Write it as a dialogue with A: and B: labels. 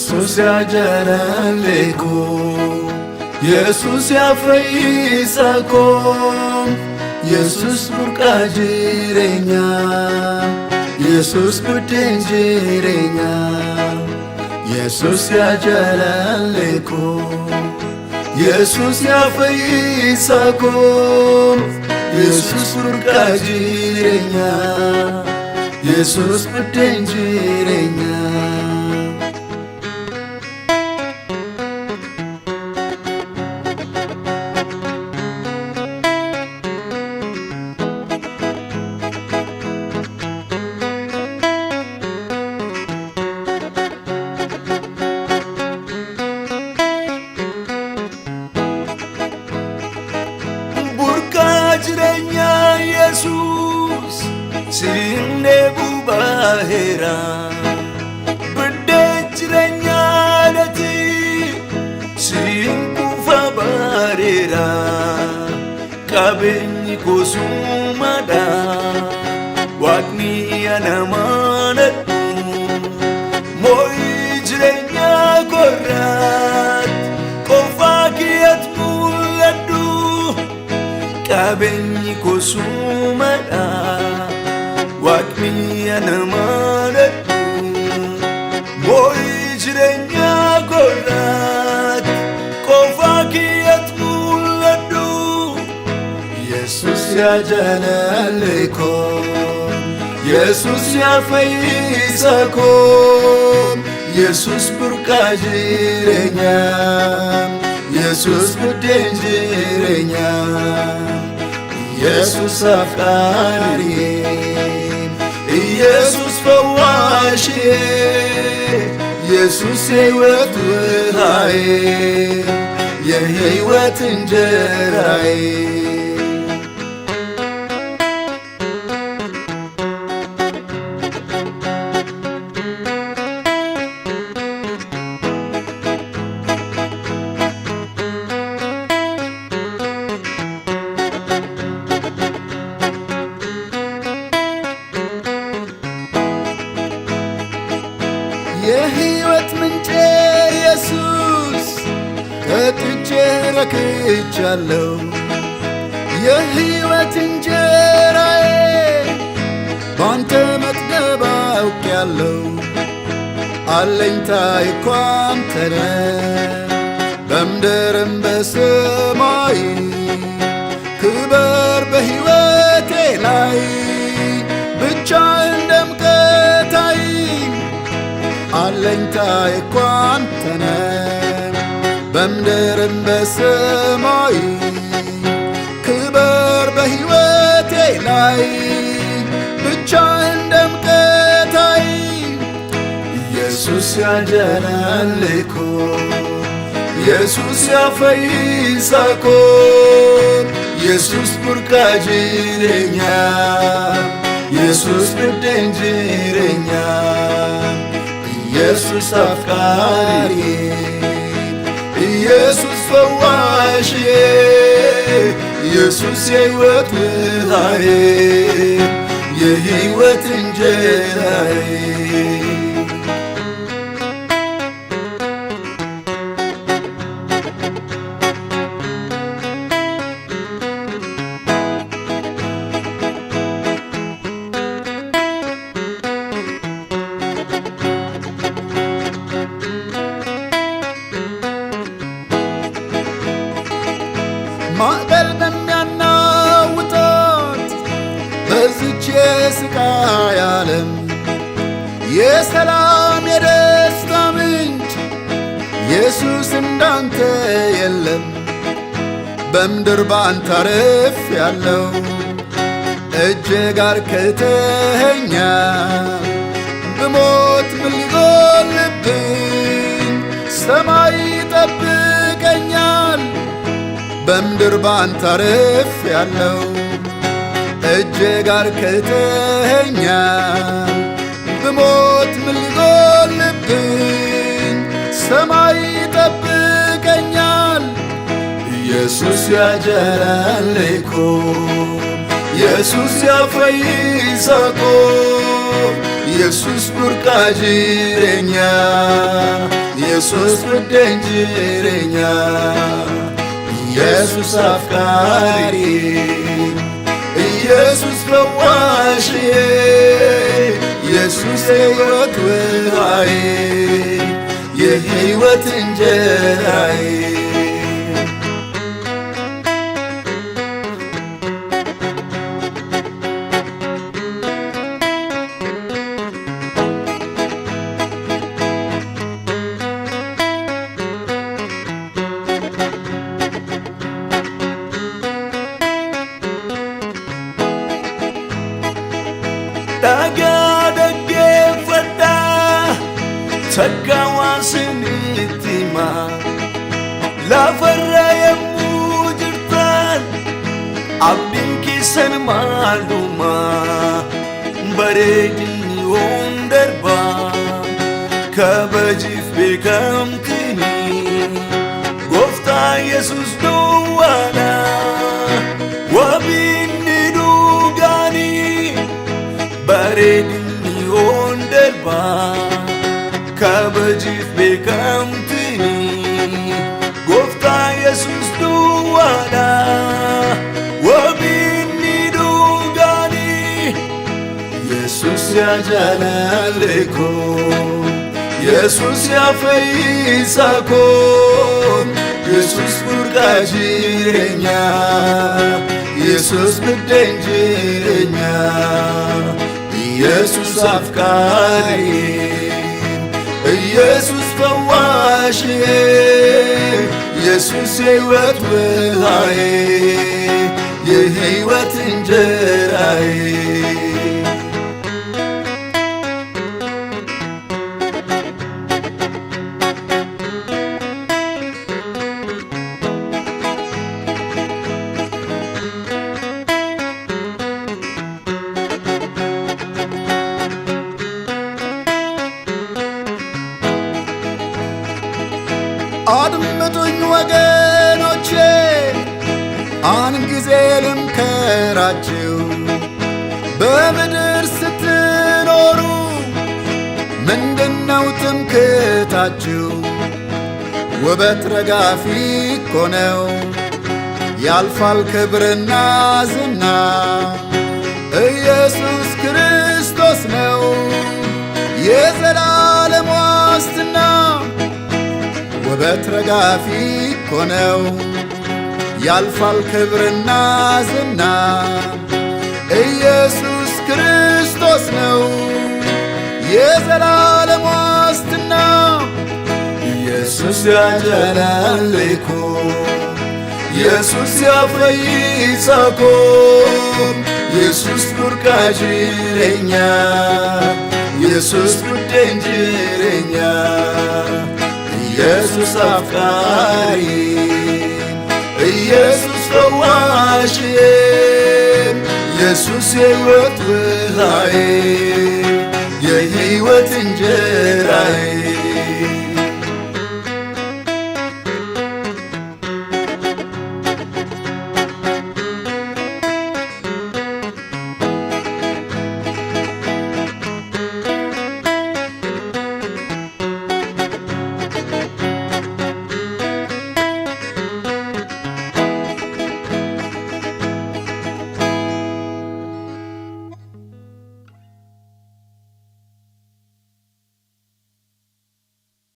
A: Yesus ya jalaleko, Yesus ya fayyisa ko, Yesus burqa jireenya, Yesus buddeen jireenya. Yesus ya jalaleko, Yesus ya fayyisa ko, Yesus burqa jireenya, Yesus buddeen jireenya. Jireenya Yesus sinne bubahera bade jireenya dati sinkufa barera kabeni kosumada waqni anamanatu moi jireenya korat kofakiyat muladu kabeni kosumada waqni anamanatu moi jireenya korat kofakiyat muladu. Yesus ya jalaleko, Yesus ya fayyisa ko, Yesus burqa jireenya, Yesus buddeen jireenya. Yesus afqari, Yesus fawwashi, Yesus ሕይወት ውሃዬ የሕይወት እንጀራዬ. የሕይወት ምንጭ ኢየሱስ ከጥቼ ረክቻለሁ፣ የሕይወት እንጀራዬ ባንተ መጥገብ አውቄያለሁ። አለኝታዬ እኮ አንተ ነህ በምድርም በሰማይ፣ ክበር በሕይወቴ ላይ ብቻህን ደምቀህ አለኝታዬ እኮ አንተ ነህ በምድርም በሰማይ፣ ክበር በሕይወቴ ላይ ብቻህን ደምቀህ ታይ። ኢየሱስ ya jalaleko, Yesus ya fayyisa ko, Yesus burqa jireenya, Yesus buddeen jireenya. Yesus afqari, Yesus fawwashi, Yesus የሕይወት ውሃዬ የሕይወት እንጀራዬ. ማዕበል በሚያናውጣት በዚች የስቃይ ዓለም የሰላም የደስታ ምንጭ ኢየሱስ እንዳንተ የለም። በምድር ባንተ አርፌያለሁ፣ እጅግ አርክተኸኛል። ብሞት ምን ሊጎልብኝ ሰማይ ይጠብቀኛል። በምድር ባንተ አርፌያለሁ፣ እጅግ አርክተኸኛል። ብሞት ምን ሊጎልብኝ ሰማይ ይጠብቀኛል። ኢየሱስ ya jalaleko, Yesus ya fayyisa ko, ኢየሱስ ቡርቃ ጅሬኛ ኢየሱስ ብደኝ ጅሬኛ ኢየሱስ አፍቃሪ ኢየሱስ ፈዋሽዬ ኢየሱስ የሕይወት ውሃዬ የሕይወት እንጀራዬ
B: Daga dagge fadda Tagawa sinitima Lafarra yemmu jirtan Abdin kisan maluma Bareedini hondarba Kabajif bekamtini Gofta Yesus duwala Wabinni dugani bareedini hondarba kabajif bekamtini Gofta Yesus duwala wabinni dugani
A: ኢየሱስ ያ ጃላለኮ ኢየሱስ ያ ፈይሳኮ ኢየሱስ ቡርቃ ጅሬኛ ኢየሱስ ብደኝ ጅሬኛ ኢየሱስ አፍቃሪ ኢየሱስ ፈዋሽዬ ኢየሱስ የሕይወት ውሃዬ የሕይወት እንጀራዬ አድምጡኝ ወገኖቼ አንድ ጊዜ ልምከራችሁ በምድር ስትኖሩ ምንድነው ትምክህታችሁ ውበት ረጋፊ እኮ ነው ያልፋል ክብርና ዝና ኢየሱስ ክርስቶስ ነው የዘላለም ዋስትና ውበት ረጋፊ እኮ ነው ያልፋል ክብርና ዝና ኢየሱስ ክርስቶስ ነው የዘላለም ዋስትና ኢየሱስ ያ ጃላለኮ ኢየሱስ ያ ፈይሳኮ ኢየሱስ ቡርቃ ጅሬኛ ኢየሱስ ብደኝ ጅሬኛ ኢየሱስ አፍቃሪ ኢየሱስ ፈዋሽዬ ኢየሱስ የሕይወት ውሃዬ የሕይወት እንጀራዬ